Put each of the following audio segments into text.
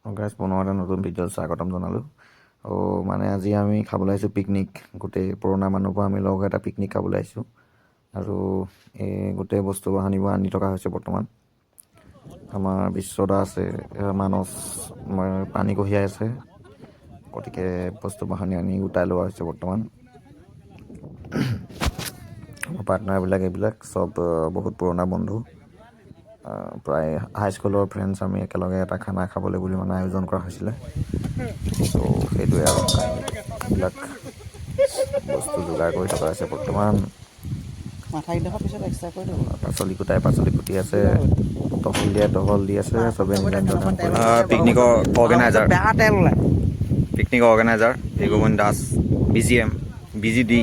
Guys পুনৰ এটা নতুন ভিডিঅ'ত স্বাগতম জনালোঁ। মানে আজি আমি খাবলৈ আহিছোঁ পিকনিক। গোটেই পুৰণা মানুহবোৰ আমি লগ হৈ এটা পিকনিক খাবলৈ আহিছোঁ আৰু এই গোটেই বস্তু বাহানিবোৰ আনি থকা হৈছে বৰ্তমান। আমাৰ বিশ্বদা আছে, মানস পানী কঢ়িয়াই আছে, গতিকে বস্তু বাহানি আনি গোটাই লোৱা হৈছে বৰ্তমান। আমাৰ পাৰ্টনাৰবিলাক এইবিলাক চব বহুত পুৰণা বন্ধু, প্ৰায় হাইস্কুলৰ ফ্ৰেণ্ডছ। আমি একেলগে এটা খানা খাবলৈ বুলি মানে আয়োজন কৰা হৈছিলে। ত' সেইটোৱে আৰু কাহিনী, এইবিলাক বস্তু যোগাৰ কৰি থকা হৈছে বৰ্তমান। পাচলি কুটি আছে, তহল দিয়াই টহল দি আছে, চবে নিজৰ নিজৰ কাম কৰি পিকনিকৰ অৰ্গেনাইজাৰ ভৃগুমন দাস, BGM, BGD।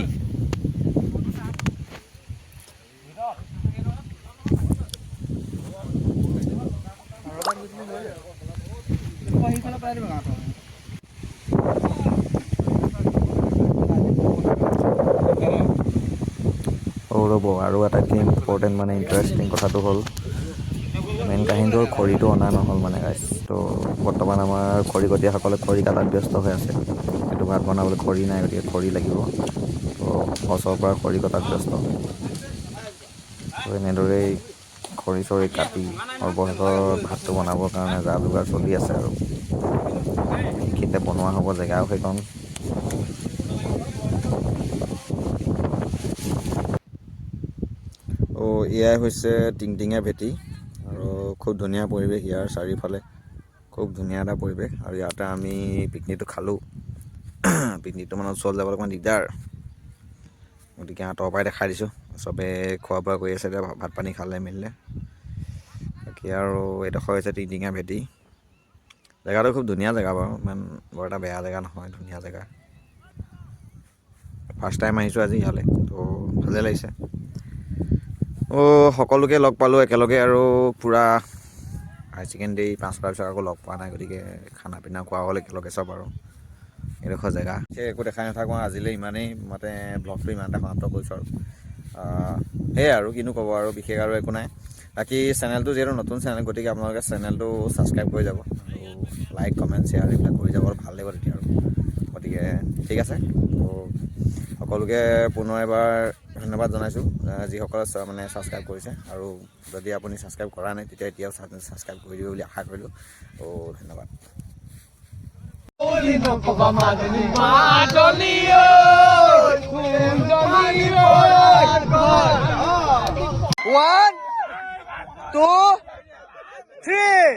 ৰ'ব, আৰু আটাইতকৈ ইম্পৰ্টেণ্ট মানে ইণ্টাৰেষ্টিং কথাটো হ'ল, মেইন কাহিনীটো হ'ল খৰিটো অনা নহ'ল মানে গাইজ। ত' বৰ্তমান আমাৰ খৰিকটীয়াসকলে খৰি কাটাত ব্যস্ত হৈ আছে। সেইটো ভাত বনাবলৈ খৰি নাই, গতিকে খৰি লাগিব। ত' গছৰ পৰা খৰি কটাত ব্যস্ত। ত' এনেদৰেই খৰি চৰি কাটি সৰ্বশেষত ভাতটো বনাবৰ কাৰণে যা যোগাৰ চলি আছে আৰু এইখিনিতে বনোৱা হ'ব। জেগাও সেইকণ। এয়াই হৈছে টিংটিঙীয়া ভেটি আৰু খুব ধুনীয়া পৰিৱেশ ইয়াৰ চাৰিওফালে, খুব ধুনীয়া এটা পৰিৱেশ। আৰু ইয়াতে আমি পিকনিকটো খালোঁ। পিকনিকটো মানে ওচৰত যাবলৈ অকণমান দিগদাৰ, গতিকে আঁতৰৰ পৰাই দেখাই দিছোঁ। চবে খোৱা বোৱা কৰি আছে, এতিয়া ভাত পানী খালে মেলিলে। বাকী আৰু এইডোখৰ হৈছে টিংটিঙীয়া ভেটি। জেগাটো খুব ধুনীয়া জেগা বাৰু, ইমান বৰ এটা বেয়া জেগা নহয়, ধুনীয়া জেগা। ফাৰ্ষ্ট টাইম আহিছোঁ আজি ইয়ালৈ, ত' ভালেই লাগিছে। সকলোকে লগ পালোঁ একেলগে, আৰু পূৰা হাই ছেকেণ্ডেৰী পাছ কৰাৰ পিছত আকৌ লগ পোৱা নাই, গতিকে খানা পিনা খোৱা হ'ল একেলগে চব। আৰু এইডোখৰ জেগা সেই একো দেখাই নাথাকোঁ আজিলৈ, ইমানেই মানে ব্লগটো ইমানতে সমাপ্ত কৰিছোঁ। আৰু সেয়াই আৰু কিনো ক'ব, আৰু বিশেষ আৰু একো নাই। বাকী চেনেলটো যিহেতু নতুন চেনেল, গতিকে আপোনালোকে চেনেলটো ছাবস্ক্ৰাইব কৰি যাব, আৰু লাইক কমেণ্ট শ্বেয়াৰ এইবিলাক কৰি যাব, ভাল লাগিব তেতিয়া। আৰু গতিকে ঠিক আছে, ত' সকলোকে পুনৰ এবাৰ ধন্যবাদ জনাইছোঁ, যিসকলে মানে ছাবস্ক্ৰাইব কৰিছে। আৰু যদি আপুনি ছাবস্ক্ৰাইব কৰা নাই, তেতিয়া এতিয়াও ছাবস্ক্ৰাইব কৰি দিব বুলি আশা কৰিলোঁ। ত' ধন্যবাদ। One, two, three.